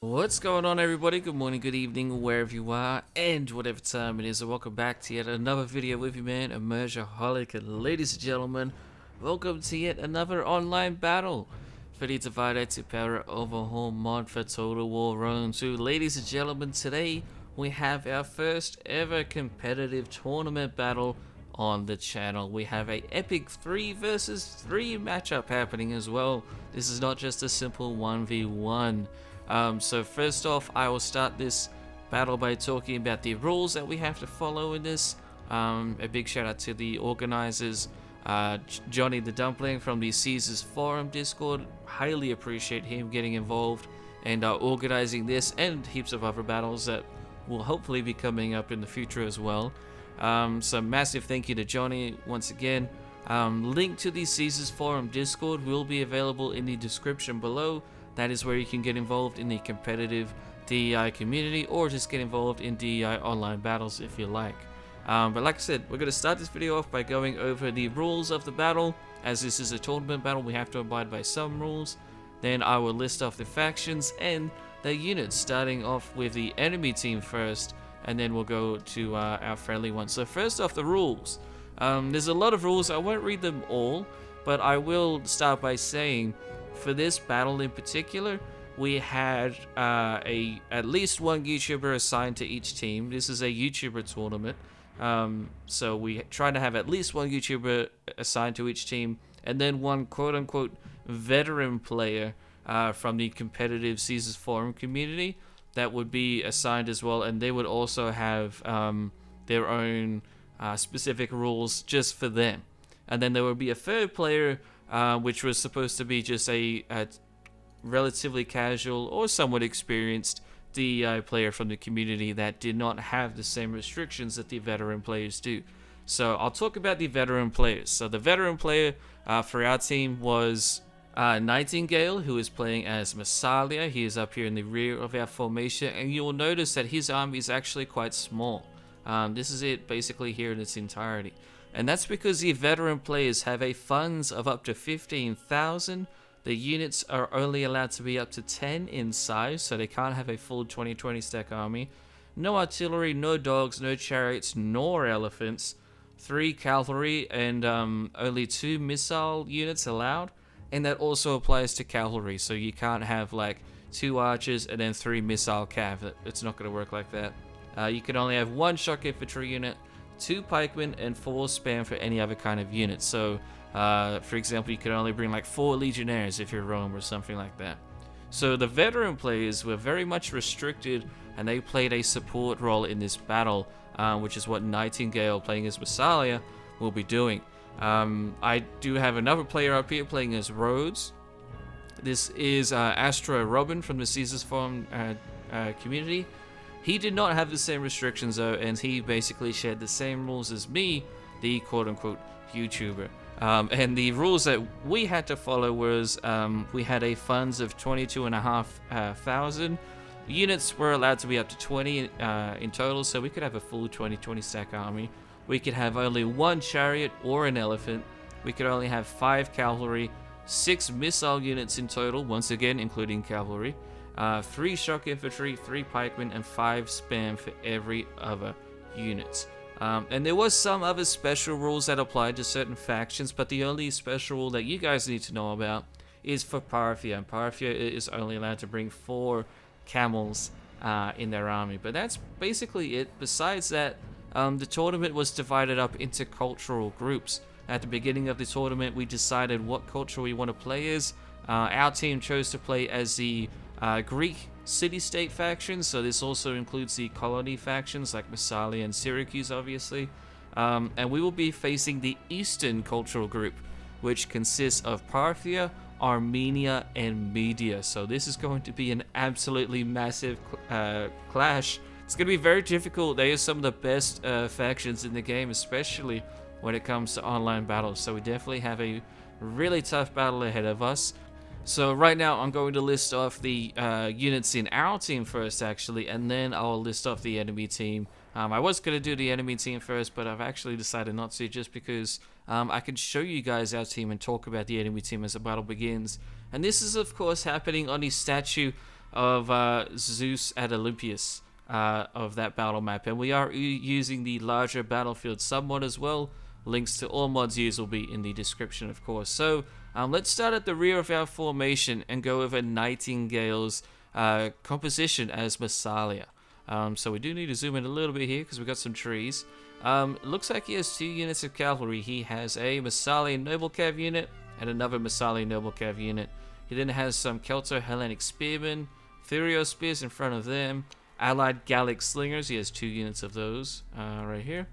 What's going on, everybody? Good morning, good evening, wherever you are, and whatever time it is. And welcome back to yet another video with you, man, Immersiaholic. And ladies and gentlemen, welcome to yet another online battle for the Divided Impera Overhaul mod for Total War Rome 2. Ladies and gentlemen, today we have our first ever competitive tournament battle on the channel. We have a epic 3 versus 3 matchup happening as well. This is not just a simple 1v1. So first off, I will start this battle by talking about the rules that we have to follow in this. A big shout out to the organizers, Johnny the Dumpling from the Caesars Forum Discord. Highly appreciate him getting involved and organizing this and heaps of other battles that will hopefully be coming up in the future as well. So massive thank you to Johnny once again. Link to the Caesars Forum Discord will be available in the description below. That is where you can get involved in the competitive DEI community or just get involved in DEI online battles if you like. But like I said, we're going to start this video off by going over the rules of the battle. As this is a tournament battle, we have to abide by some rules. Then I will list off the factions and the units, starting off with the enemy team first, and then we'll go to our friendly one. So first off, the rules. There's a lot of rules. I won't read them all, but I will start by saying, for this battle in particular, we had at least one YouTuber assigned to each team. This is a YouTuber tournament, so we try to have at least one YouTuber assigned to each team, and then one quote-unquote veteran player from the competitive Caesars Forum community that would be assigned as well, and they would also have their own specific rules just for them. And then there would be a third player, which was supposed to be just a relatively casual or somewhat experienced DEI player from the community that did not have the same restrictions that the veteran players do. So I'll talk about the veteran players. So the veteran player for our team was Nightingale, who is playing as Massalia. He is up here in the rear of our formation, and you will notice that his army is actually quite small. This is it basically here in its entirety. And that's because the veteran players have a funds of up to 15,000. The units are only allowed to be up to 10 in size, so they can't have a full 2020 stack army. No artillery, no dogs, no chariots, nor elephants. 3 cavalry and only 2 missile units allowed. And that also applies to cavalry, so you can't have like 2 archers and then 3 missile cav. It's not going to work like that. You can only have 1 shock infantry unit, 2 pikemen, and 4 spam for any other kind of unit. So, for example, you could only bring like 4 legionnaires if you're Rome or something like that. So the veteran players were very much restricted, and they played a support role in this battle, which is what Nightingale, playing as Massalia, will be doing. I do have another player up here playing as Rhodes. This is Astra Robin from the Caesars Forum community. He did not have the same restrictions though, and he basically shared the same rules as me, the quote-unquote YouTuber. And the rules that we had to follow was we had a funds of 22,500. Units were allowed to be up to 20 in total, so we could have a full 2020 stack army. We could have only 1 chariot or an elephant. We could only have 5 cavalry, 6 missile units in total, once again including cavalry. 3 shock infantry, 3 pikemen, and 5 spam for every other unit. And there was some other special rules that applied to certain factions, but the only special rule that you guys need to know about is for Parthia. And Parthia is only allowed to bring 4 camels in their army. But that's basically it. Besides that, the tournament was divided up into cultural groups. At the beginning of the tournament, we decided what culture we want to play as. Our team chose to play as the Greek city-state factions, so this also includes the colony factions like Massalia and Syracuse, obviously. And we will be facing the Eastern cultural group, which consists of Parthia, Armenia, and Media. So this is going to be an absolutely massive clash. It's going to be very difficult. They are some of the best factions in the game, especially when it comes to online battles. So we definitely have a really tough battle ahead of us. So right now I'm going to list off the units in our team first, actually, and then I'll list off the enemy team. I was going to do the enemy team first, but I've actually decided not to, just because I can show you guys our team and talk about the enemy team as the battle begins. And this is, of course, happening on the statue of Zeus at Olympias of that battle map, and we are using the larger battlefield submod as well. Links to all mods used will be in the description, of course. So let's start at the rear of our formation and go over Nightingale's composition as Massalia. So we do need to zoom in a little bit here because we've got some trees. Looks like he has 2 units of cavalry. He has a Massalia Noble Cav unit and another Massalia Noble Cav unit. He then has some Celto-Hellenic Spearmen, Thurio Spears in front of them, Allied Gallic Slingers. He has 2 units of those right here.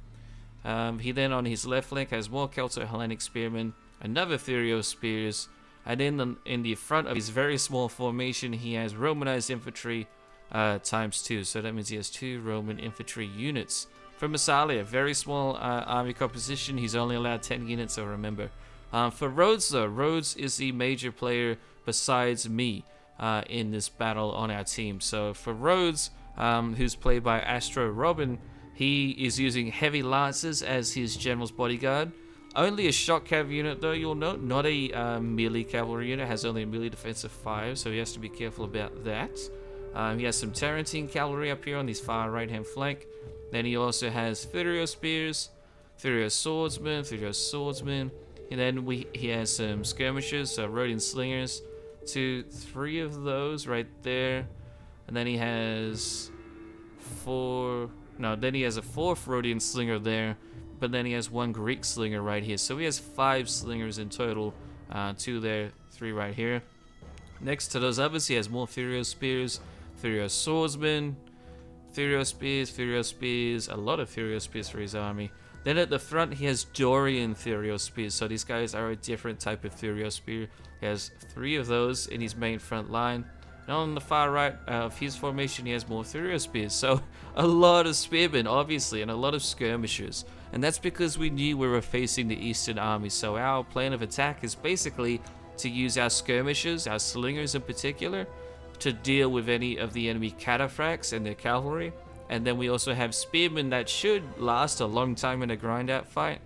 He then on his left flank has more Celto-Hellenic Spearmen, another Thurio Spears, and then in the front of his very small formation he has Romanized Infantry ×2. So that means he has 2 Roman infantry units. For Massalia, very small army composition. He's only allowed 10 units, so remember. For Rhodes, though, Rhodes is the major player besides me in this battle on our team. So for Rhodes, who's played by Astro Robin, he is using heavy lances as his general's bodyguard. Only a shock cav unit, though, you'll note. Not a melee cavalry unit. Has only a melee defense of 5, so he has to be careful about that. He has some Tarentine cavalry up here on his far right-hand flank. Then he also has Thurio Spears, Thurio Swordsmen, and then he has some skirmishers, so Rhodian Slingers, 3 of those right there. And then he has then he has a 4th Rhodian Slinger there, but then he has 1 Greek Slinger right here. So he has 5 Slingers in total, 2 there, 3 right here. Next to those others, he has more Thurio Spears, Thurio Swordsmen, Thurio Spears, a lot of Thurio Spears for his army. Then at the front, he has Dorian Thurio Spears, so these guys are a different type of Thurio Spear. He has 3 of those in his main front line. And on the far right of his formation, he has more Thurio Spears, so a lot of spearmen, obviously, and a lot of skirmishers. And that's because we knew we were facing the Eastern Army, so our plan of attack is basically to use our skirmishers, our slingers in particular, to deal with any of the enemy cataphracts and their cavalry. And then we also have spearmen that should last a long time in a grind out fight,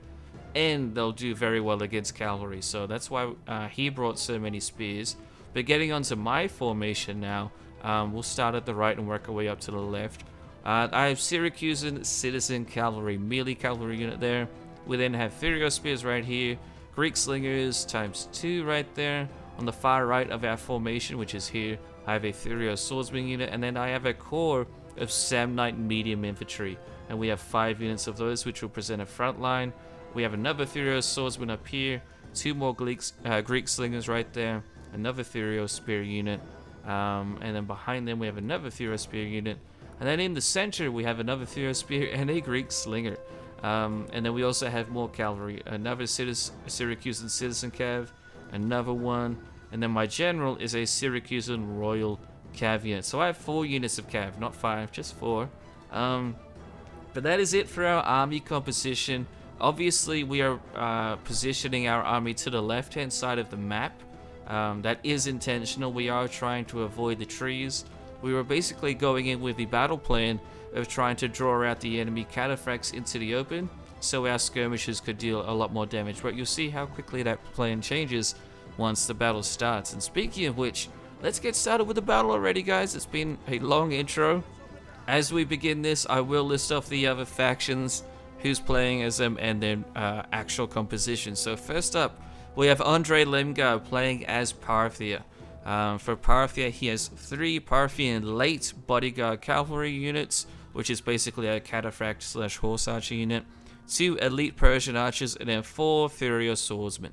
and they'll do very well against cavalry. So that's why he brought so many spears. But getting onto my formation now, we'll start at the right and work our way up to the left. I have Syracusan Citizen Cavalry, melee cavalry unit there. We then have Thurio Spears right here, Greek Slingers ×2 right there. On the far right of our formation, which is here, I have a Thurio Swordsman unit, and then I have a core of Samnite medium infantry, and we have 5 units of those, which will present a front line. We have another Thurio Swordsman up here, 2 more Greek Slingers right there, another Thurio Spear unit, and then behind them we have another Thurio Spear unit, and then in the center we have another Thurio Spear and a Greek Slinger. And then we also have more cavalry, another Syracusan Citizen Cav, another one, and then my general is a Syracusan Royal Cav unit. So I have 4 units of Cav, not 5, just 4. But that is it for our army composition. Obviously we are positioning our army to the left hand side of the map. That is intentional. We are trying to avoid the trees. We were basically going in with the battle plan of trying to draw out the enemy cataphracts into the open, so our skirmishers could deal a lot more damage. But you'll see how quickly that plan changes once the battle starts. And speaking of which, let's get started with the battle already, guys. It's been a long intro. As we begin this, I will list off the other factions, who's playing as them, and their actual composition. So first up, we have Andre Lemgar playing as Parthia. For Parthia, he has 3 Parthian late bodyguard cavalry units, which is basically a cataphract / horse archer unit, 2 elite Persian archers, and then 4 Thurio swordsmen.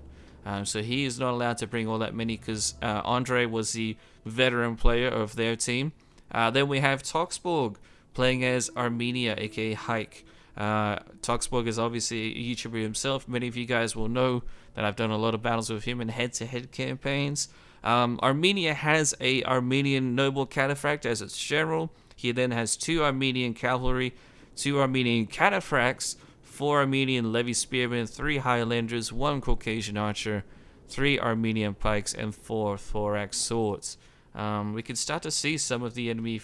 So he is not allowed to bring all that many because Andre was the veteran player of their team. Then we have Toxborg playing as Armenia, aka Hike. Toxborg is obviously a YouTuber himself. Many of you guys will know that I've done a lot of battles with him in head-to-head campaigns. Armenia has a Armenian noble cataphract as its general. He then has 2 Armenian cavalry, 2 Armenian cataphracts, 4 Armenian levy spearmen, 3 Highlanders, 1 Caucasian archer, 3 Armenian pikes, and 4 thorax swords. We can start to see some of the enemy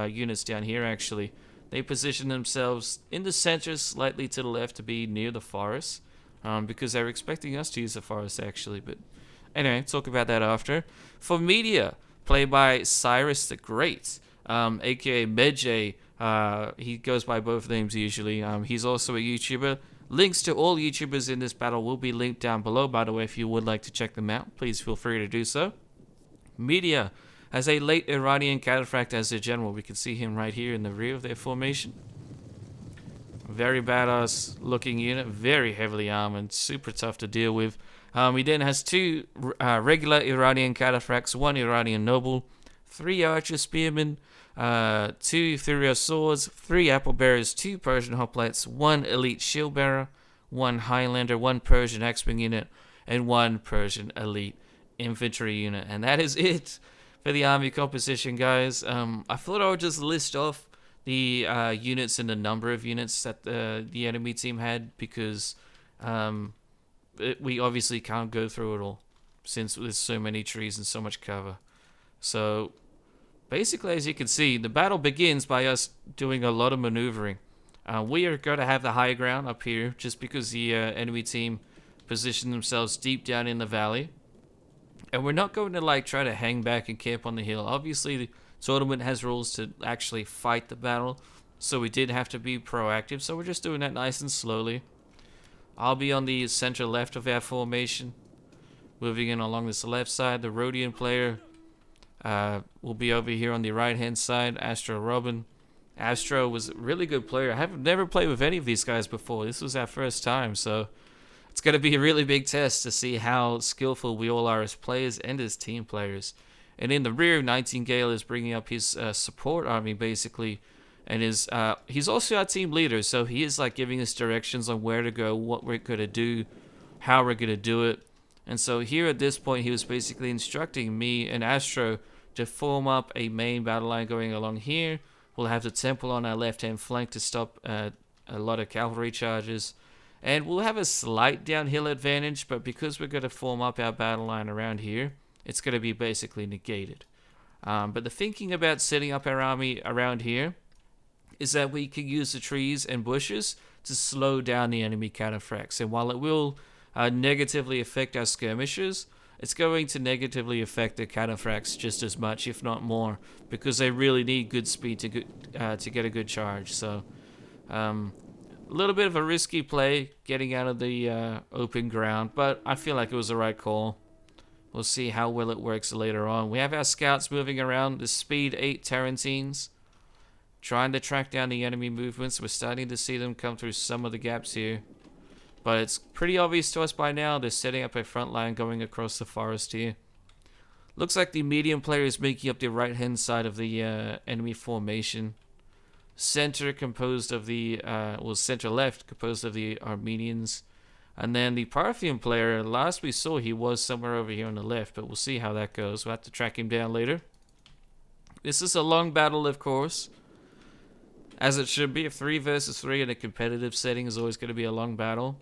units down here actually. They position themselves in the center, slightly to the left to be near the forest, because they're expecting us to use the forest actually, but anyway, talk about that after. For media, played by Cyrus the Great, aka Medjay. He goes by both names usually. He's also a YouTuber. Links to all YouTubers in this battle will be linked down below, by the way. If you would like to check them out, please feel free to do so. Media has a late Iranian cataphract as their general. We can see him right here in the rear of their formation. Very badass looking unit, very heavily armored, super tough to deal with. He then has 2 regular Iranian cataphracts, 1 Iranian noble, 3 archer spearmen, 2 Thurio swords, 3 apple bearers, 2 Persian hoplites, 1 elite shield bearer, 1 Highlander, 1 Persian X-wing unit, and 1 Persian elite infantry unit. And that is it for the army composition, guys. I thought I would just list off the units and the number of units that the enemy team had, because we obviously can't go through it all since there's so many trees and so much cover. So basically, as you can see, the battle begins by us doing a lot of maneuvering. We are going to have the high ground up here just because the enemy team positioned themselves deep down in the valley. And we're not going to like try to hang back and camp on the hill. Obviously, the tournament has rules to actually fight the battle, so we did have to be proactive. So we're just doing that nice and slowly. I'll be on the center left of our formation, moving in along this left side. The Rhodian player will be over here on the right hand side. Astro Robin. Astro was a really good player. I have never played with any of these guys before. This was our first time, so it's going to be a really big test to see how skillful we all are as players and as team players. And in the rear, Nightingale is bringing up his support army, basically. And he's also our team leader, so he is like giving us directions on where to go, what we're going to do, how we're going to do it. And so here at this point, he was basically instructing me and Astro to form up a main battle line going along here. We'll have the temple on our left-hand flank to stop a lot of cavalry charges. And we'll have a slight downhill advantage, but because we're going to form up our battle line around here, it's going to be basically negated. But the thinking about setting up our army around here is that we can use the trees and bushes to slow down the enemy cataphracts. And while it will negatively affect our skirmishers, it's going to negatively affect the cataphracts just as much, if not more, because they really need good speed to get a good charge. So a little bit of a risky play getting out of the open ground, but I feel like it was the right call. We'll see how well it works later on. We have our scouts moving around, the speed 8 Tarantines, trying to track down the enemy movements. We're starting to see them come through some of the gaps here. But it's pretty obvious to us by now they're setting up a front line going across the forest here. Looks like the medium player is making up the right-hand side of the enemy formation. Center composed of the, center left composed of the Armenians. And then the Parthian player, last we saw, he was somewhere over here on the left, but we'll see how that goes. We'll have to track him down later. This is a long battle, of course, as it should be. A 3 versus 3 in a competitive setting is always going to be a long battle.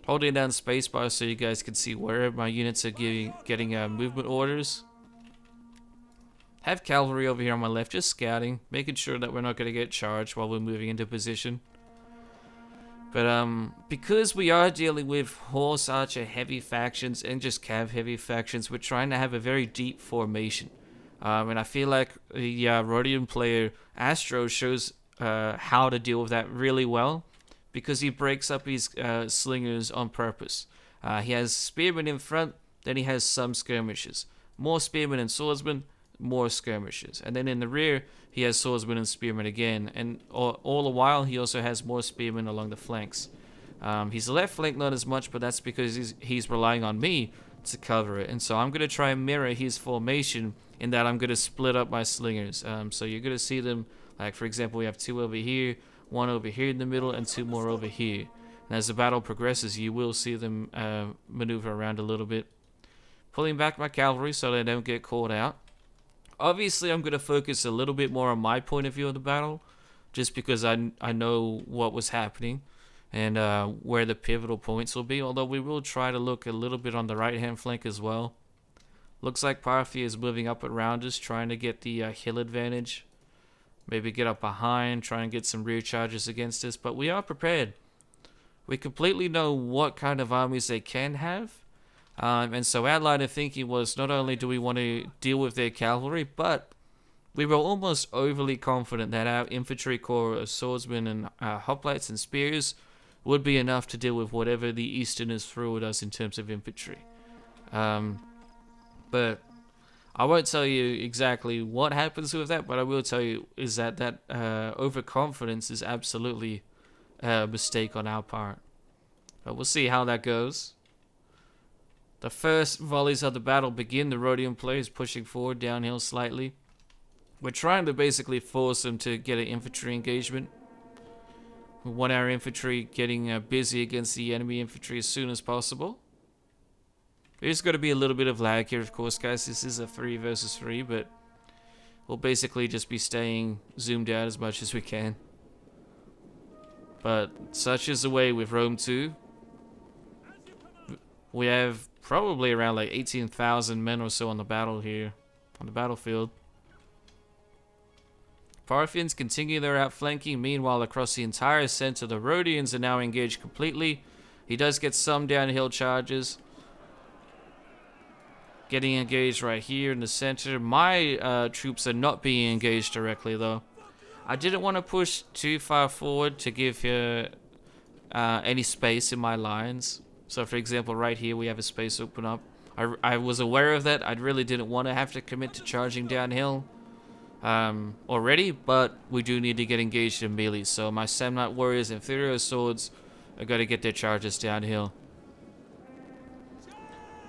Holding down spacebar so you guys can see where my units are getting movement orders. Have cavalry over here on my left, just scouting, making sure that we're not going to get charged while we're moving into position. But because we are dealing with horse archer heavy factions and just cav heavy factions, we're trying to have a very deep formation. And I feel like the Rhodian player Astro shows how to deal with that really well, because he breaks up his slingers on purpose. He has spearmen in front, then he has some skirmishers. More spearmen and swordsmen, more skirmishers. And then in the rear, he has swordsmen and spearmen again. And all the while, he also has more spearmen along the flanks. His left flank not as much, but that's because he's relying on me to cover it. And so I'm going to try and mirror his formation in that I'm going to split up my slingers. So you're going to see them, like for example, we have 2 over here, 1 over here in the middle, and 2 more over here. And as the battle progresses, you will see them maneuver around a little bit. Pulling back my cavalry so they don't get caught out. Obviously, I'm going to focus a little bit more on my point of view of the battle, just because I know what was happening and where the pivotal points will be, although we will try to look a little bit on the right-hand flank as well. Looks like Parthia is moving up around us, trying to get the hill advantage. Maybe get up behind, try and get some rear charges against us, but we are prepared. We completely know what kind of armies they can have. And so our line of thinking was not only do we want to deal with their cavalry, but we were almost overly confident that our infantry corps of swordsmen and hoplites and spears would be enough to deal with whatever the Easterners threw at us in terms of infantry. But I won't tell you exactly what happens with that, but I will tell you is that overconfidence is absolutely a mistake on our part. But we'll see how that goes. The first volleys of the battle begin. The Rhodian players pushing forward downhill slightly. We're trying to basically force them to get an infantry engagement. We want our infantry getting busy against the enemy infantry as soon as possible. There's going to be a little bit of lag here, of course, guys. This is a 3 versus 3, but we'll basically just be staying zoomed out as much as we can. But such is the way with Rome 2. We have probably around like 18,000 men or so on the battlefield. Parthians continue their outflanking. Meanwhile, across the entire center, the Rhodians are now engaged completely. He does get some downhill charges. Getting engaged right here in the center. My troops are not being engaged directly, though. I didn't want to push too far forward to give any space in my lines. So, for example, right here we have a space open up. I was aware of that. I really didn't want to have to commit to charging downhill already, but we do need to get engaged in melee. So my Samnite warriors and Furio swords are going to get their charges downhill.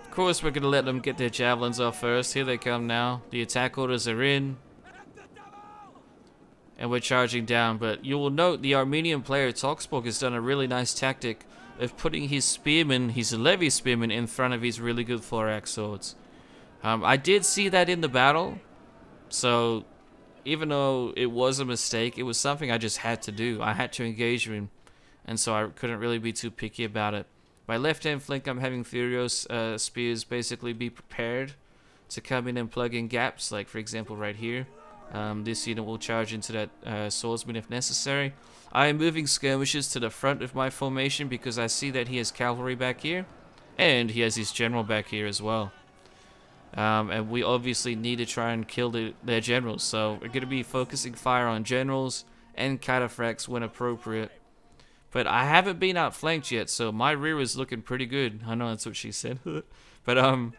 Of course, we're going to let them get their javelins off first. Here they come now. The attack orders are in. And we're charging down. But you will note the Armenian player Toxborg has done a really nice tactic of putting his spearmen, his Levi spearmen, in front of his really good 4-axe swords. I did see that in the battle. So, even though it was a mistake, it was something I just had to do. I had to engage him. And so I couldn't really be too picky about it. My left-hand flank, I'm having Furios spears basically be prepared to come in and plug in gaps, like for example right here. This unit will charge into that swordsman if necessary. I am moving skirmishers to the front of my formation because I see that he has cavalry back here, and he has his general back here as well. And we obviously need to try and kill their generals, so we're going to be focusing fire on generals and cataphracts when appropriate. But I haven't been outflanked yet, so my rear is looking pretty good. I know that's what she said. But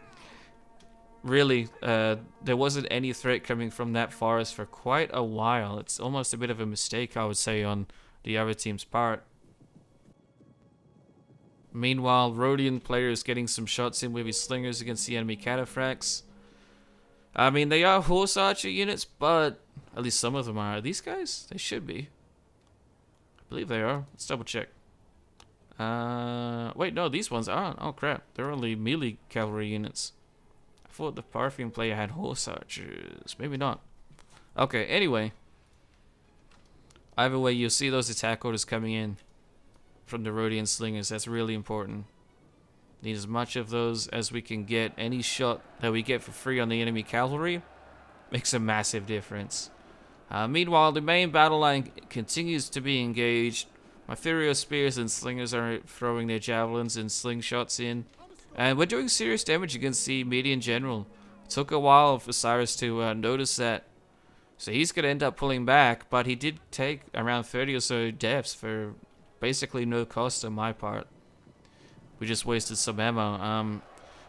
really, there wasn't any threat coming from that forest for quite a while. It's almost a bit of a mistake, I would say, on the other team's part. Meanwhile, Rhodian player is getting some shots in with his slingers against the enemy cataphracts. I mean, they are horse archer units, but at least some of them are. Are these guys? They should be. I believe they are. Let's double check. Wait, no, these ones aren't. Oh crap, they're only melee cavalry units. I thought the Parthian player had horse archers. Maybe not. Okay, anyway. Either way, you'll see those attack orders coming in from the Rhodian slingers. That's really important. Need as much of those as we can get. Any shot that we get for free on the enemy cavalry makes a massive difference. Meanwhile, the main battle line continues to be engaged. My Furio spears and slingers are throwing their javelins and slingshots in. And we're doing serious damage against the Median general. It took a while for Cyrus to notice that. So he's going to end up pulling back, but he did take around 30 or so deaths for basically no cost on my part. We just wasted some ammo.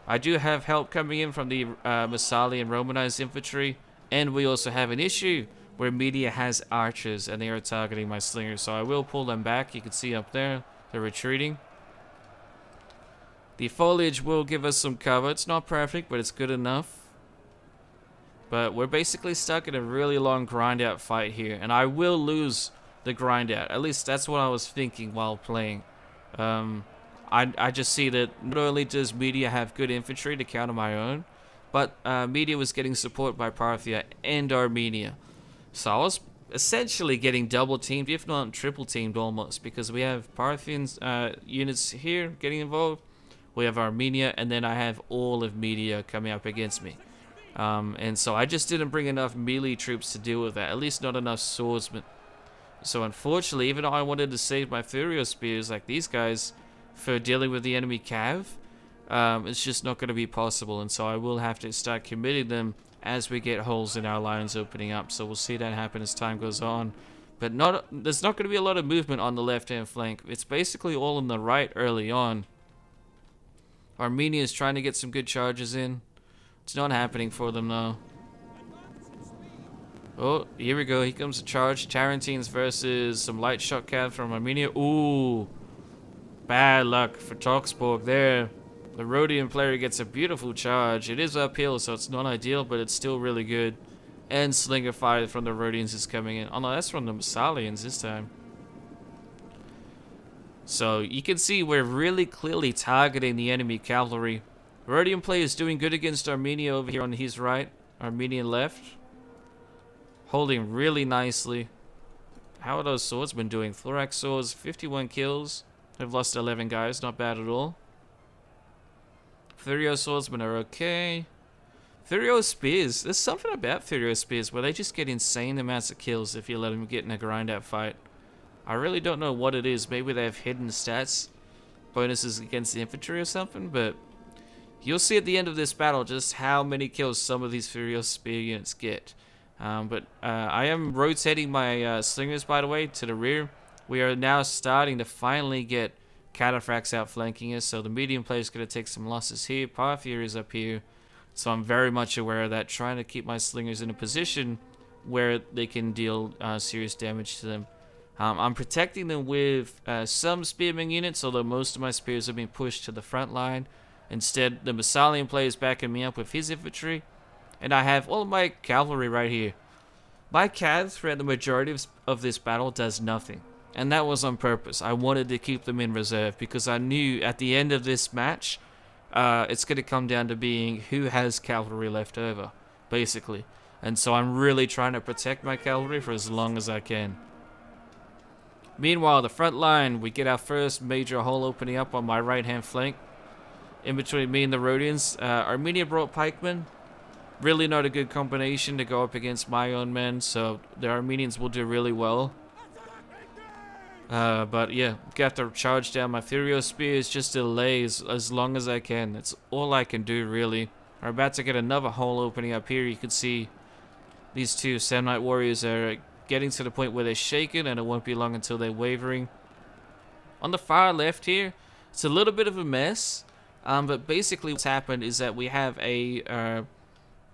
I do have help coming in from the Massalia and Romanized infantry, and we also have an issue where Media has archers and they are targeting my slingers, so I will pull them back. You can see up there, they're retreating. The foliage will give us some cover. It's not perfect, but it's good enough. But we're basically stuck in a really long grind out fight here, and I will lose the grind out. At least that's what I was thinking while playing. I just see that not only does Media have good infantry to counter my own, but Media was getting support by Parthia and Armenia. So I was essentially getting double teamed, if not triple teamed almost, because we have Parthians units here getting involved. We have Armenia, and then I have all of Media coming up against me. And so I just didn't bring enough melee troops to deal with that, at least not enough swordsmen. So unfortunately, even though I wanted to save my Furio spears like these guys for dealing with the enemy cav, it's just not going to be possible, and so I will have to start committing them as we get holes in our lines opening up. So we'll see that happen as time goes on. But there's not going to be a lot of movement on the left-hand flank. It's basically all on the right early on. Armenia is trying to get some good charges in. It's not happening for them though. Oh, here we go. Here comes a charge. Tarantines versus some light shot cav from Armenia. Ooh. Bad luck for Toxborg there. The Rhodian player gets a beautiful charge. It is uphill, so it's not ideal, but it's still really good. And Slinger fire from the Rhodians is coming in. Oh no, that's from the Massalians this time. So you can see we're really clearly targeting the enemy cavalry. Rhodian player is doing good against Armenia over here on his right. Armenian left. Holding really nicely. How are those swordsmen doing? Thorax swords, 51 kills. They've lost 11 guys, not bad at all. Thurio swordsmen are okay. Thurio spears. There's something about Thurio spears where they just get insane amounts of kills if you let them get in a grind out fight. I really don't know what it is. Maybe they have hidden stats, bonuses against the infantry or something, but you'll see at the end of this battle just how many kills some of these Thurio spear units get. I am rotating my slingers, by the way, to the rear. We are now starting to finally get cataphracts outflanking us, so the medium player is going to take some losses here. Power Fury is up here, so I'm very much aware of that, trying to keep my slingers in a position where they can deal serious damage to them. I'm protecting them with some spearman units, although most of my spears are being pushed to the front line. Instead, the Massalian player is backing me up with his infantry, and I have all of my cavalry right here. My cav throughout the majority of this battle does nothing, and that was on purpose. I wanted to keep them in reserve because I knew at the end of this match, it's going to come down to being who has cavalry left over, basically. And so I'm really trying to protect my cavalry for as long as I can. Meanwhile, the front line, we get our first major hole opening up on my right-hand flank. In between me and the Rhodians, Armenia brought pikemen. Really not a good combination to go up against my own men, so the Armenians will do really well. But yeah, got to charge down my Thurio spears, just delay as long as I can. That's all I can do, really. We're about to get another hole opening up here. You can see these two Samnite warriors are getting to the point where they're shaken, and it won't be long until they're wavering. On the far left here, it's a little bit of a mess, but basically what's happened is that we have a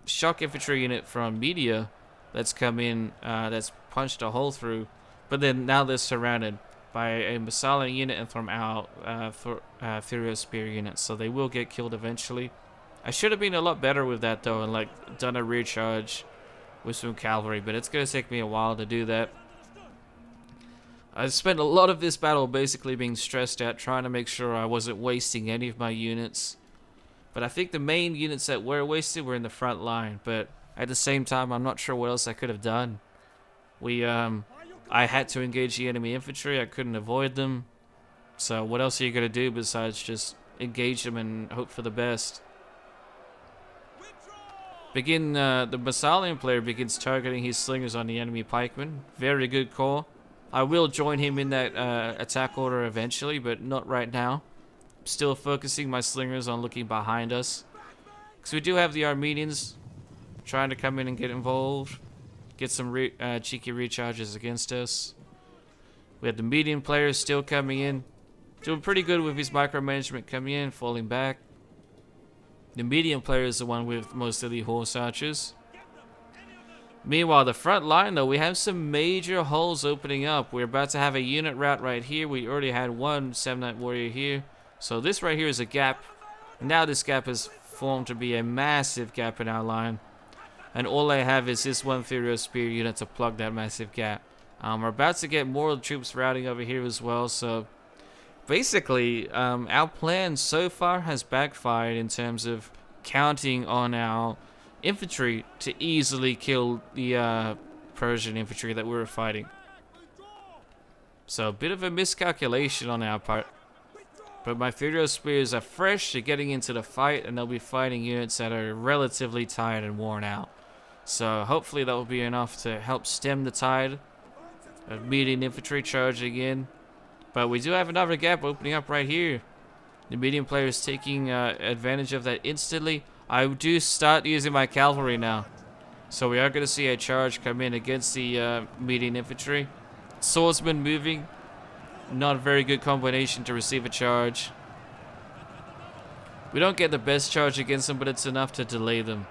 shock infantry unit from Media that's come in, that's punched a hole through, but then now they're surrounded by a Massalia unit and from our Thurio spear unit, so they will get killed eventually. I should have been a lot better with that though, and like done a rear charge with some cavalry, but it's going to take me a while to do that. I spent a lot of this battle basically being stressed out, trying to make sure I wasn't wasting any of my units. But I think the main units that were wasted were in the front line, but at the same time, I'm not sure what else I could have done. I had to engage the enemy infantry, I couldn't avoid them. So what else are you going to do besides just engage them and hope for the best? The Massalian player begins targeting his slingers on the enemy pikemen. Very good call. I will join him in that attack order eventually, but not right now. Still focusing my slingers on looking behind us, because we do have the Armenians trying to come in and get involved, get some cheeky recharges against us. We have the medium players still coming in, doing pretty good with his micromanagement, coming in, falling back. The medium player is the one with most of the horse archers. Meanwhile, the front line, though, we have some major holes opening up. We're about to have a unit route right here. We already had one Samnite warrior here. So this right here is a gap. Now this gap has formed to be a massive gap in our line. And all I have is this one Thurio spear unit to plug that massive gap. We're about to get more troops routing over here as well. So basically, our plan so far has backfired in terms of counting on our infantry to easily kill the Persian infantry that we were fighting. So a bit of a miscalculation on our part. But my Thurio spears are fresh, they're getting into the fight, and they'll be fighting units that are relatively tired and worn out. So hopefully that will be enough to help stem the tide of median infantry charging in. But we do have another gap opening up right here. The medium player is taking advantage of that instantly. I do start using my cavalry now. So we are going to see a charge come in against the median infantry. Swordsman moving. Not a very good combination to receive a charge. We don't get the best charge against them, but it's enough to delay them.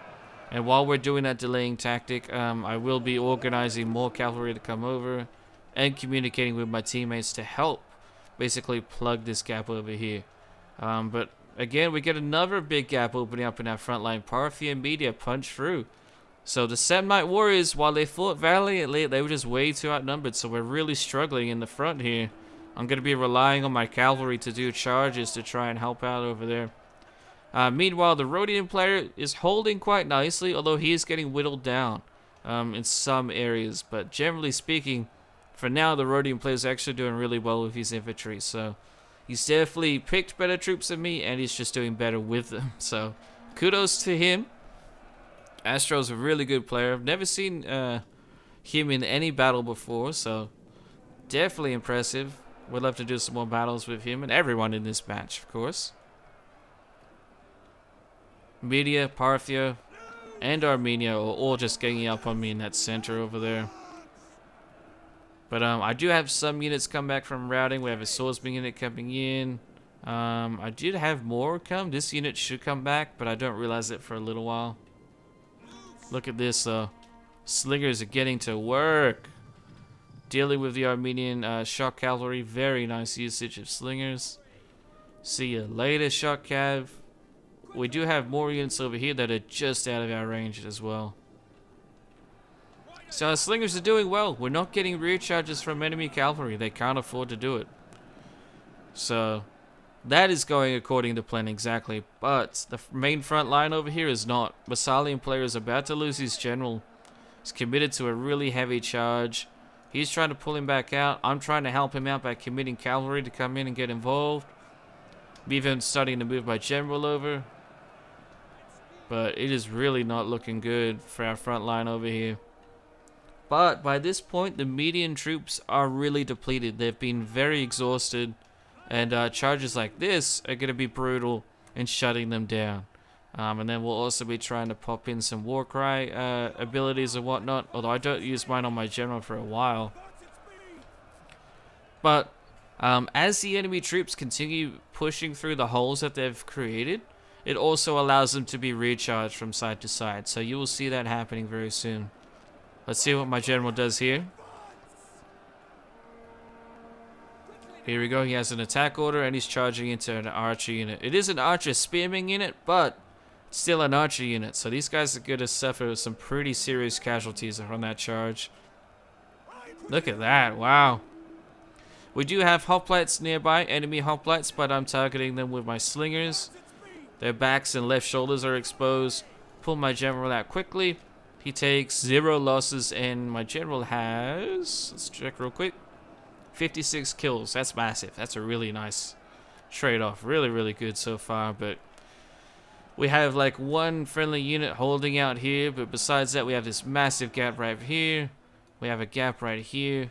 And while we're doing that delaying tactic, I will be organizing more cavalry to come over and communicating with my teammates to help basically plug this gap over here. But again, we get another big gap opening up in our front line. Parthia and Media punch through. So the Samnite Warriors, while they fought valiantly, they were just way too outnumbered. So we're really struggling in the front here. I'm going to be relying on my cavalry to do charges to try and help out over there. Meanwhile, the Rhodian player is holding quite nicely, although he is getting whittled down in some areas. But generally speaking, for now, the Rhodian player is actually doing really well with his infantry. So he's definitely picked better troops than me, and he's just doing better with them. So kudos to him. Astro's a really good player. I've never seen him in any battle before, so definitely impressive. We'd love to do some more battles with him and everyone in this match, of course. Media, Parthia, and Armenia are all just ganging up on me in that center over there. But I do have some units come back from routing. We have a swordsman unit coming in. I did have more come. This unit should come back, but I don't realize it for a little while. Look at this, slingers are getting to work. Dealing with the Armenian shock cavalry. Very nice usage of slingers. See you later, shock cav. We do have more units over here that are just out of our range as well. So our slingers are doing well. We're not getting rear charges from enemy cavalry. They can't afford to do it. So that is going according to plan exactly. But the main front line over here is not. Massalian player is about to lose his general. He's committed to a really heavy charge. He's trying to pull him back out. I'm trying to help him out by committing cavalry to come in and get involved. I'm even starting to move my general over. But it is really not looking good for our front line over here. But by this point, the median troops are really depleted. They've been very exhausted. And charges like this are going to be brutal in shutting them down. And then we'll also be trying to pop in some Warcry abilities and whatnot. Although I don't use mine on my general for a while. But as the enemy troops continue pushing through the holes that they've created, it also allows them to be recharged from side to side. So you will see that happening very soon. Let's see what my general does here. Here we go. He has an attack order and he's charging into an archer unit. It is an archer spearman unit, but still an archer unit. So these guys are going to suffer some pretty serious casualties from that charge. Look at that. Wow. We do have hoplites nearby, enemy hoplites, but I'm targeting them with my slingers. Their backs and left shoulders are exposed. Pull my general out quickly. He takes 0 losses and my general has, let's check real quick, 56 kills. That's massive. That's a really nice trade-off. Really, really good so far, but we have like one friendly unit holding out here, but besides that we have this massive gap right here. We have a gap right here.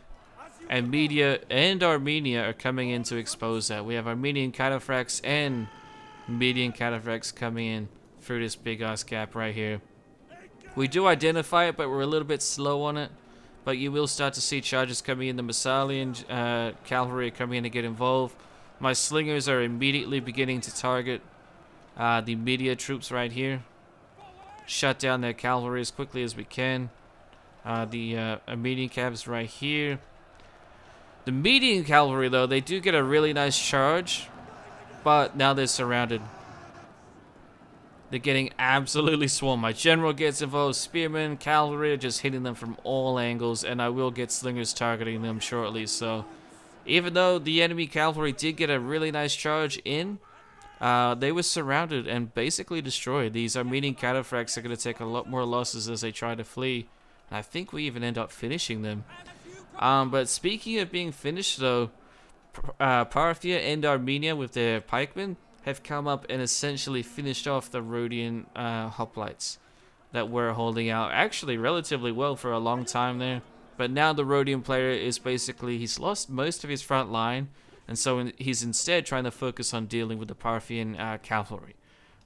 And Media and Armenia are coming in to expose that. We have Armenian cataphracts and Median cataphracts coming in through this big ass gap right here. We do identify it, but we're a little bit slow on it. But you will start to see charges coming in. The Massalian cavalry are coming in to get involved. My slingers are immediately beginning to target the Media troops right here. Shut down their cavalry as quickly as we can. The Armenian cabs right here. The Median cavalry, though, they do get a really nice charge. But now they're surrounded. They're getting absolutely swarmed. My general gets involved. Spearmen, cavalry are just hitting them from all angles. And I will get slingers targeting them shortly. So even though the enemy cavalry did get a really nice charge in, they were surrounded and basically destroyed. These Armenian cataphracts are going to take a lot more losses as they try to flee. And I think we even end up finishing them. But speaking of being finished, though, Parthia and Armenia with their pikemen have come up and essentially finished off the Rhodian hoplites that were holding out actually relatively well for a long time there. But now the Rhodian player is basically, he's lost most of his front line and so he's instead trying to focus on dealing with the Parthian cavalry.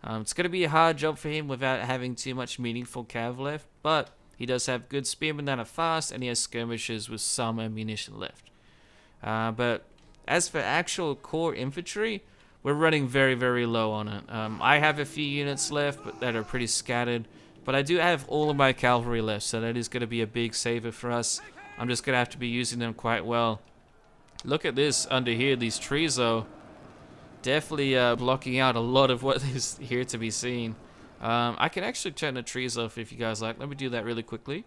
It's going to be a hard job for him without having too much meaningful cav left, but he does have good spearmen that are fast, and he has skirmishers with some ammunition left. But as for actual core infantry, we're running very, very low on it. I have a few units left, but that are pretty scattered. But I do have all of my cavalry left, so that is going to be a big saver for us. I'm just going to have to be using them quite well. Look at this under here, these trees though. Definitely blocking out a lot of what is here to be seen. I can actually turn the trees off if you guys like. Let me do that really quickly.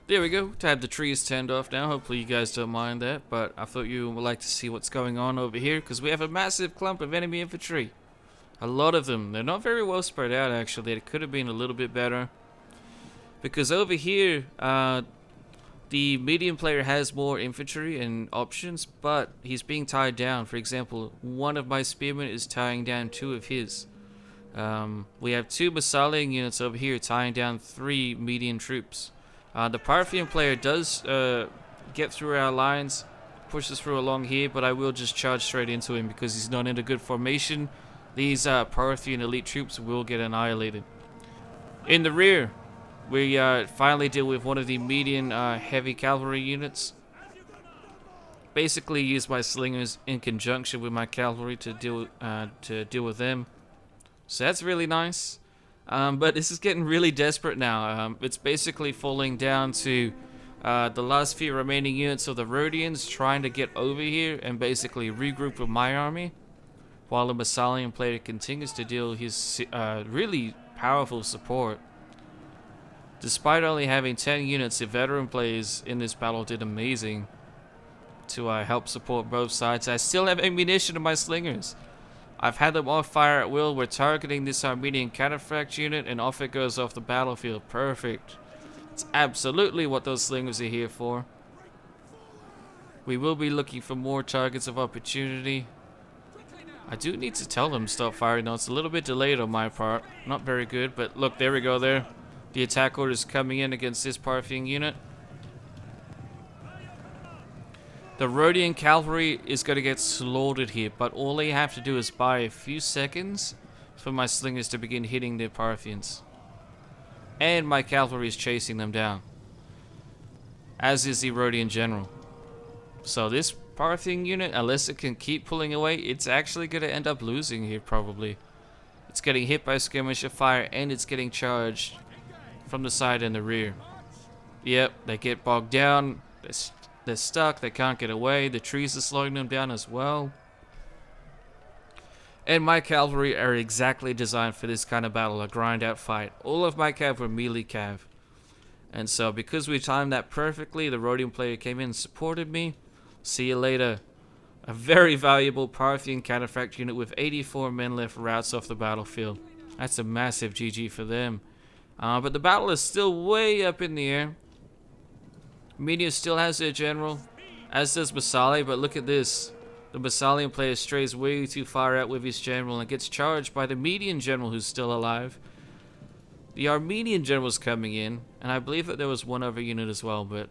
There we go. To have the trees turned off now. Hopefully you guys don't mind that. But I thought you would like to see what's going on over here, because we have a massive clump of enemy infantry. A lot of them. They're not very well spread out actually. It could have been a little bit better. Because over here, the medium player has more infantry and options, but he's being tied down. For example, one of my spearmen is tying down 2 of his. We have 2 Massalian units over here tying down 3 median troops. The Parthian player does get through our lines, pushes through along here, but I will just charge straight into him because he's not in a good formation. These Parthian elite troops will get annihilated. In the rear, we finally deal with one of the median heavy cavalry units. Basically use my slingers in conjunction with my cavalry to deal with them. So that's really nice. But this is getting really desperate now. It's basically falling down to the last few remaining units of the Rhodians trying to get over here and basically regroup with my army, while the Massalian player continues to deal his really powerful support. Despite only having 10 units, the veteran players in this battle did amazing to help support both sides. I still have ammunition in my slingers. I've had them off fire at will. We're targeting this Armenian cataphract unit, and off it goes off the battlefield. Perfect. It's absolutely what those slingers are here for. We will be looking for more targets of opportunity. I do need to tell them stop firing though. It's a little bit delayed on my part. Not very good, but look, there we go there. The attack order is coming in against this Parthian unit. The Rhodian cavalry is going to get slaughtered here, but all they have to do is buy a few seconds for my slingers to begin hitting the Parthians. And my cavalry is chasing them down, as is the Rhodian general. So this Parthian unit, unless it can keep pulling away, it's actually going to end up losing here probably. It's getting hit by skirmisher fire, and it's getting charged from the side and the rear. Yep, they get bogged down. They're stuck. They can't get away. The trees are slowing them down as well. And my cavalry are exactly designed for this kind of battle, a grind out fight. All of my cav were melee cav. And so because we timed that perfectly, the Rhodian player came in and supported me. See you later. A very valuable Parthian cataphract unit with 84 men left routes off the battlefield. That's a massive GG for them. But the battle is still way up in the air. Media still has their general, as does Massalia, but look at this. The Massalian player strays way too far out with his general and gets charged by the Median general who's still alive. The Armenian general's coming in, and I believe that there was one other unit as well, but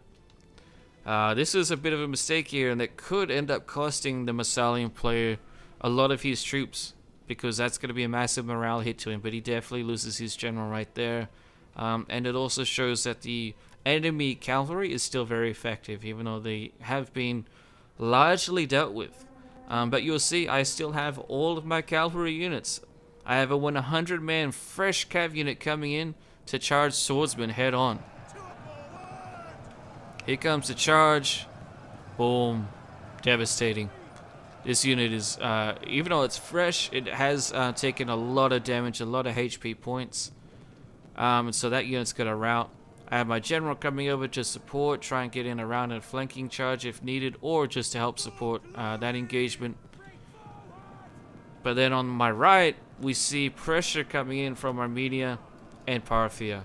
this is a bit of a mistake here, and that could end up costing the Massalian player a lot of his troops, because that's going to be a massive morale hit to him, but he definitely loses his general right there. And it also shows that the enemy cavalry is still very effective, even though they have been largely dealt with. But you'll see I still have all of my cavalry units. I have a 100-man fresh cav unit coming in to charge swordsmen head on. Here comes the charge. Boom. Devastating. This unit is, even though it's fresh, it has taken a lot of damage, a lot of HP points. And so that unit's going to rout. I have my general coming over to support, try and get in around a flanking charge if needed, or just to help support that engagement. But then on my right, we see pressure coming in from Armenia and Parthia.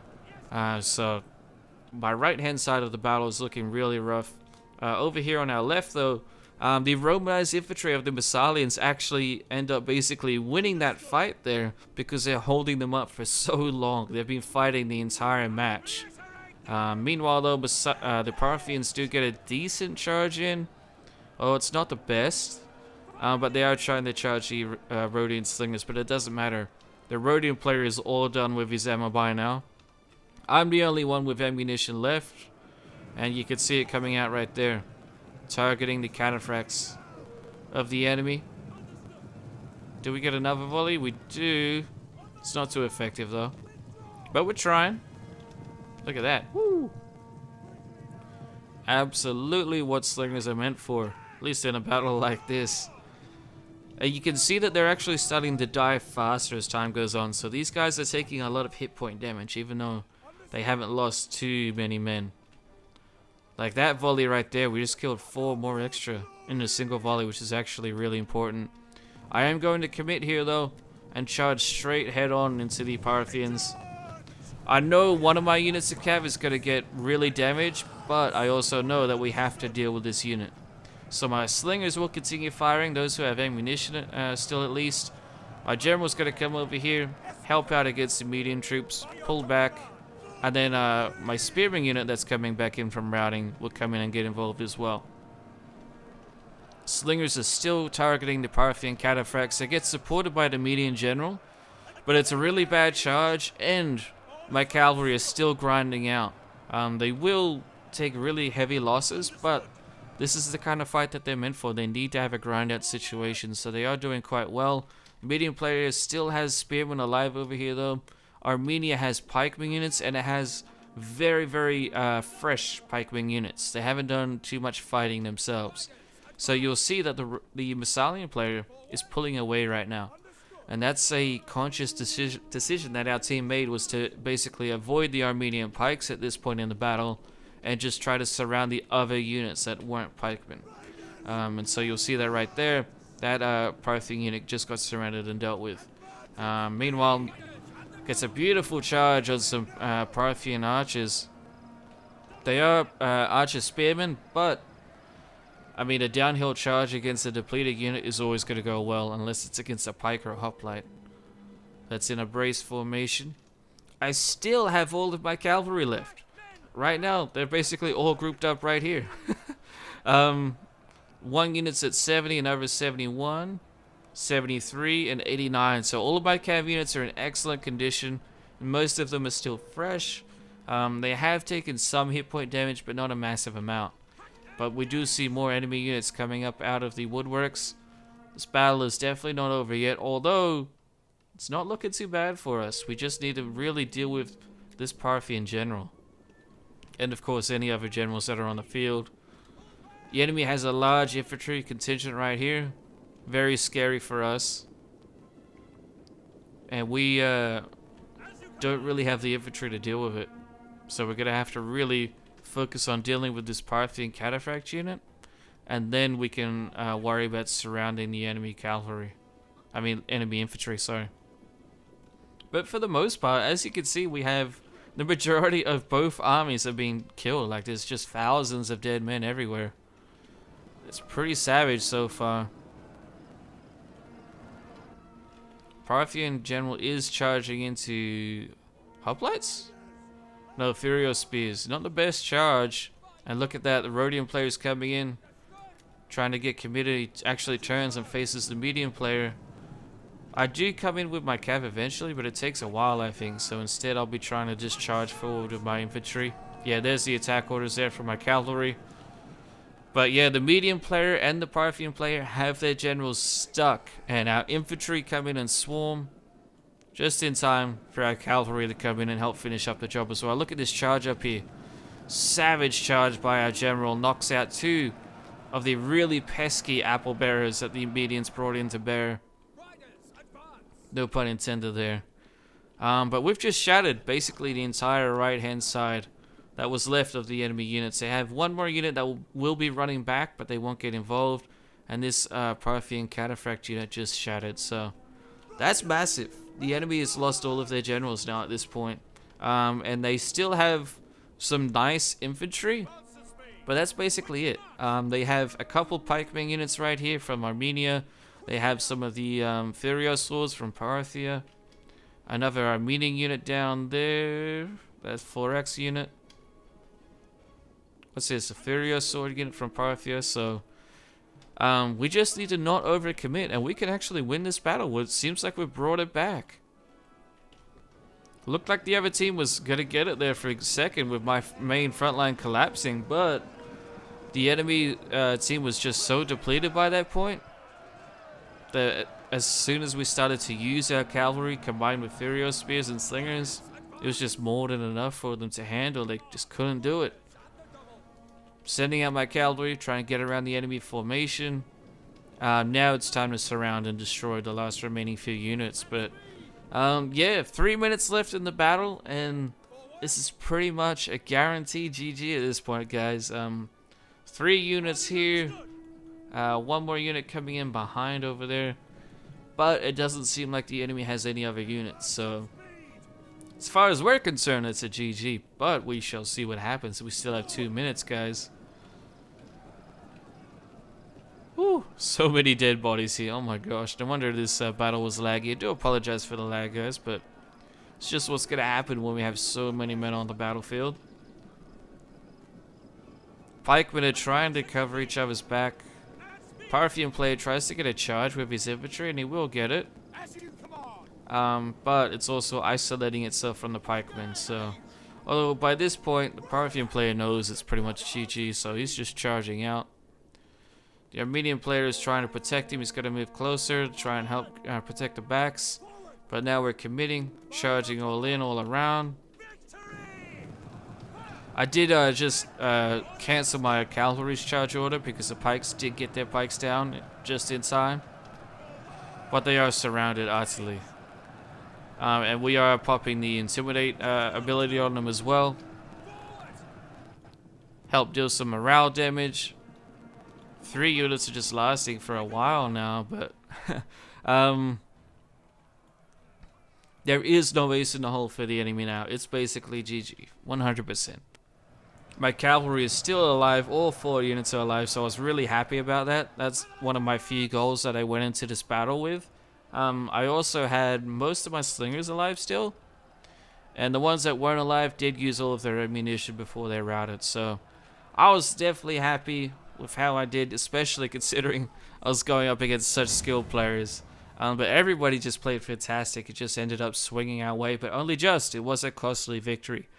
So my right-hand side of the battle is looking really rough. Over here on our left, though, the Romanized infantry of the Massalians actually end up basically winning that fight there because they're holding them up for so long. They've been fighting the entire match. Meanwhile, though, the Parthians do get a decent charge in. Oh, it's not the best. But they are trying to charge the Rhodian slingers, but it doesn't matter. The Rhodian player is all done with his ammo by now. I'm the only one with ammunition left, and you can see it coming out right there, targeting the cataphracts of the enemy. Do we get another volley? We do. It's not too effective though, but we're trying. Look at that. Woo! Absolutely what slingers are meant for, at least in a battle like this. You can see that they're actually starting to die faster as time goes on, so these guys are taking a lot of hit point damage, even though they haven't lost too many men. Like that volley right there, we just killed 4 more extra in a single volley, which is actually really important. I am going to commit here though, and charge straight head on into the Parthians. I know one of my units of cav is going to get really damaged, but I also know that we have to deal with this unit. So my slingers will continue firing, those who have ammunition still at least. My general's going to come over here, help out against the medium troops, pull back. And then my spearman unit that's coming back in from routing will come in and get involved as well. Slingers are still targeting the Parthian cataphracts. They get supported by the median general, but it's a really bad charge, and my cavalry is still grinding out. They will take really heavy losses, but this is the kind of fight that they're meant for. They need to have a grind out situation, so they are doing quite well. Medium player still has spearmen alive over here though. Armenia has pikemen units, and it has very, very fresh pikemen units. They haven't done too much fighting themselves. So you'll see that the Massalian player is pulling away right now. And that's a conscious decision that our team made, was to basically avoid the Armenian pikes at this point in the battle and just try to surround the other units that weren't pikemen. And so you'll see that right there. That Parthian unit just got surrounded and dealt with. Meanwhile, gets a beautiful charge on some Parthian archers. They are archer spearmen, but I mean, a downhill charge against a depleted unit is always going to go well, unless it's against a pike or a hoplite that's in a brace formation. I still have all of my cavalry left. Right now, they're basically all grouped up right here. One unit's at 70, another 71, 73, and 89. So all of my cav units are in excellent condition. Most of them are still fresh. They have taken some hit point damage, but not a massive amount. But we do see more enemy units coming up out of the woodworks. This battle is definitely not over yet, although it's not looking too bad for us. We just need to really deal with this Parthian general. And of course any other generals that are on the field. The enemy has a large infantry contingent right here. Very scary for us. And we don't really have the infantry to deal with it. So we're going to have to really focus on dealing with this Parthian cataphract unit, and then we can worry about surrounding the enemy cavalry. I mean, enemy infantry, sorry. But for the most part, as you can see, we have the majority of both armies are being killed. Like, there's just thousands of dead men everywhere. It's pretty savage so far. Parthian general is charging into hoplites? No, Furio Spears. Not the best charge. And look at that, the Rhodian player is coming in, trying to get committed. He actually turns and faces the medium player. I do come in with my cav eventually, but it takes a while, I think. So instead, I'll be trying to just charge forward with my infantry. Yeah, there's the attack orders there for my cavalry. But yeah, the medium player and the Parthian player have their generals stuck. And our infantry come in and swarm. Just in time for our cavalry to come in and help finish up the job as well. Look at this charge up here. Savage charge by our general. Knocks out 2 of the really pesky apple bearers that the medians brought in to bear. No pun intended there. But we've just shattered basically the entire right-hand side that was left of the enemy units. They have one more unit that will be running back, but they won't get involved. And this Parthian cataphract unit just shattered. So that's massive. The enemy has lost all of their generals now at this point. And they still have some nice infantry, but that's basically it. They have a couple pikemen units right here from Armenia. They have some of the Furio swords from Parthia. Another Armenian unit down there. That's 4X unit. What's this? A Furio sword unit from Parthia. So We just need to not overcommit, and we can actually win this battle. It seems like we've brought it back. Looked like the other team was gonna get it there for a second with my main front line collapsing, but the enemy team was just so depleted by that point that as soon as we started to use our cavalry combined with Furio spears and slingers, it was just more than enough for them to handle. They just couldn't do it. Sending out my cavalry, trying to get around the enemy formation. Now it's time to surround and destroy the last remaining few units. But yeah, 3 minutes left in the battle, and this is pretty much a guaranteed GG at this point, guys. 3 units here, 1 more unit coming in behind over there, but it doesn't seem like the enemy has any other units, so as far as we're concerned, it's a GG, but we shall see what happens. We still have 2 minutes, guys. Whew, so many dead bodies here. Oh my gosh, no wonder this battle was laggy. I do apologize for the lag, guys, but it's just what's gonna happen when we have so many men on the battlefield. Pikemen are trying to cover each other's back. Parthian player tries to get a charge with his infantry, and he will get it. But it's also isolating itself from the pikemen, so although by this point the Parthian player knows it's pretty much GG, so he's just charging out. The Armenian player is trying to protect him. He's going to move closer to try and help protect the backs, but now we're committing, charging all in, all around. I did just cancel my cavalry's charge order because the pikes did get their pikes down just in time, but they are surrounded utterly. And we are popping the Intimidate ability on them as well. Help deal some morale damage. 3 units are just lasting for a while now, but there is no ace in the hole for the enemy now. It's basically GG, 100%. My cavalry is still alive. All 4 units are alive, so I was really happy about that. That's one of my few goals that I went into this battle with. I also had most of my slingers alive still, and the ones that weren't alive did use all of their ammunition before they routed, so I was definitely happy with how I did, especially considering I was going up against such skilled players. But everybody just played fantastic. It just ended up swinging our way, but only just. It was a costly victory.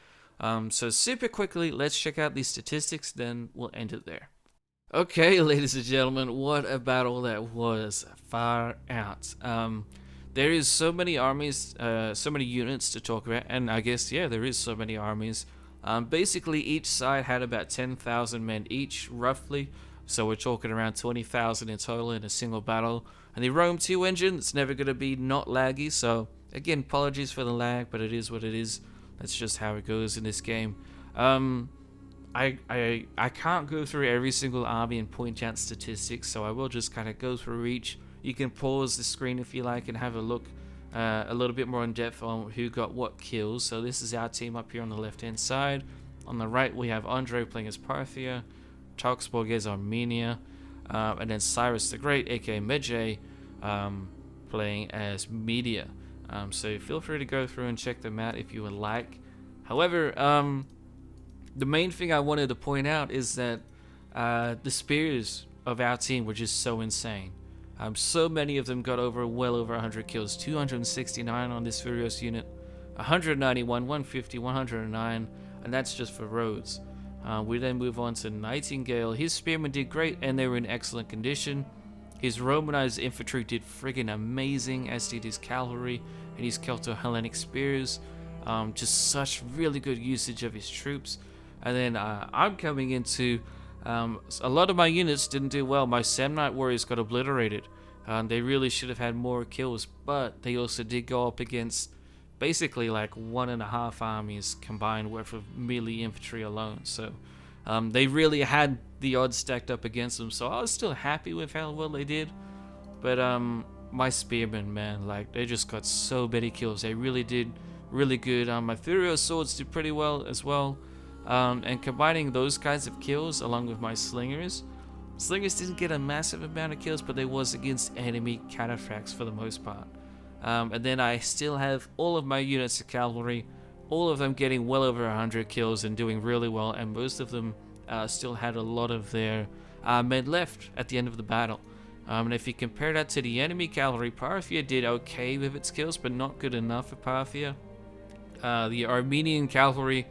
So super quickly, let's check out these statistics, then we'll end it there. Okay, ladies and gentlemen, what a battle that was. Far out. There is so many armies, so many units to talk about, and I guess, yeah, there is so many armies. Basically, each side had about 10,000 men each, roughly, so we're talking around 20,000 in total in a single battle. And the Rome 2 engine, it's never going to be not laggy, so again, apologies for the lag, but it is what it is. That's just how it goes in this game. I can't go through every single army and point out statistics, so I will just kind of go through each. You can pause the screen if you like and have a look a little bit more in depth on who got what kills. So this is our team up here on the left hand side. On the right we have Andre playing as Parthia, Talksburg as Armenia, and then Cyrus the Great, aka Medjay, playing as Media. So feel free to go through and check them out if you would like. However, the main thing I wanted to point out is that the spears of our team were just so insane. So many of them got well over 100 kills. 269 on this Furious unit, 191, 150, 109, and that's just for Rhodes. We then move on to Nightingale. His spearmen did great and they were in excellent condition. His Romanized infantry did friggin' amazing, as did his cavalry and his Celto-Hellenic spears. Just such really good usage of his troops. And then I'm coming into a lot of my units didn't do well. My Samnite warriors got obliterated. They really should have had more kills, but they also did go up against basically like 1.5 armies combined worth of melee infantry alone. So they really had the odds stacked up against them. So I was still happy with how well they did. But my spearmen, man, like they just got so many kills. They really did really good. My Furio swords did pretty well as well. And combining those kinds of kills along with my slingers didn't get a massive amount of kills, but they was against enemy cataphracts for the most part. And then I still have all of my units of cavalry, all of them getting well over 100 kills and doing really well, and most of them still had a lot of their men left at the end of the battle. And if you compare that to the enemy cavalry, Parthia did okay with its kills, but not good enough for Parthia. The Armenian cavalry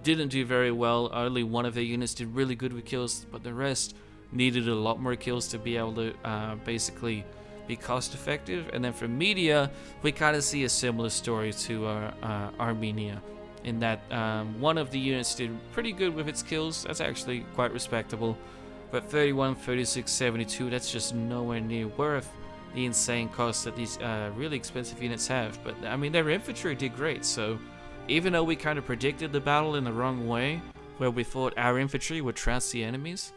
didn't do very well. Only one of their units did really good with kills, but the rest needed a lot more kills to be able to basically be cost effective. And then for Media, we kind of see a similar story to Armenia, in that one of the units did pretty good with its kills. That's actually quite respectable. But 31, 36, 72, that's just nowhere near worth the insane cost that these really expensive units have. But I mean, their infantry did great. So even though we kind of predicted the battle in the wrong way, where we thought our infantry would trounce the enemies,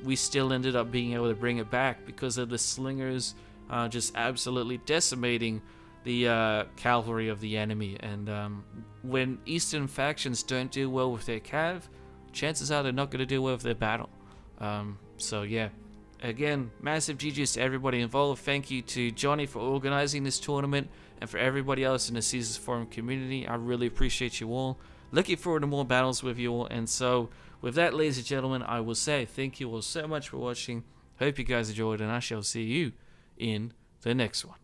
we still ended up being able to bring it back because of the slingers just absolutely decimating the cavalry of the enemy. And when Eastern factions don't do well with their cav, chances are they're not going to do well with their battle. So yeah, again, massive GG's to everybody involved. Thank you to Johnny for organizing this tournament, and for everybody else in the Caesars Forum community. I really appreciate you all. Looking forward to more battles with you all. And so with that, ladies and gentlemen, I will say thank you all so much for watching. Hope you guys enjoyed, and I shall see you in the next one.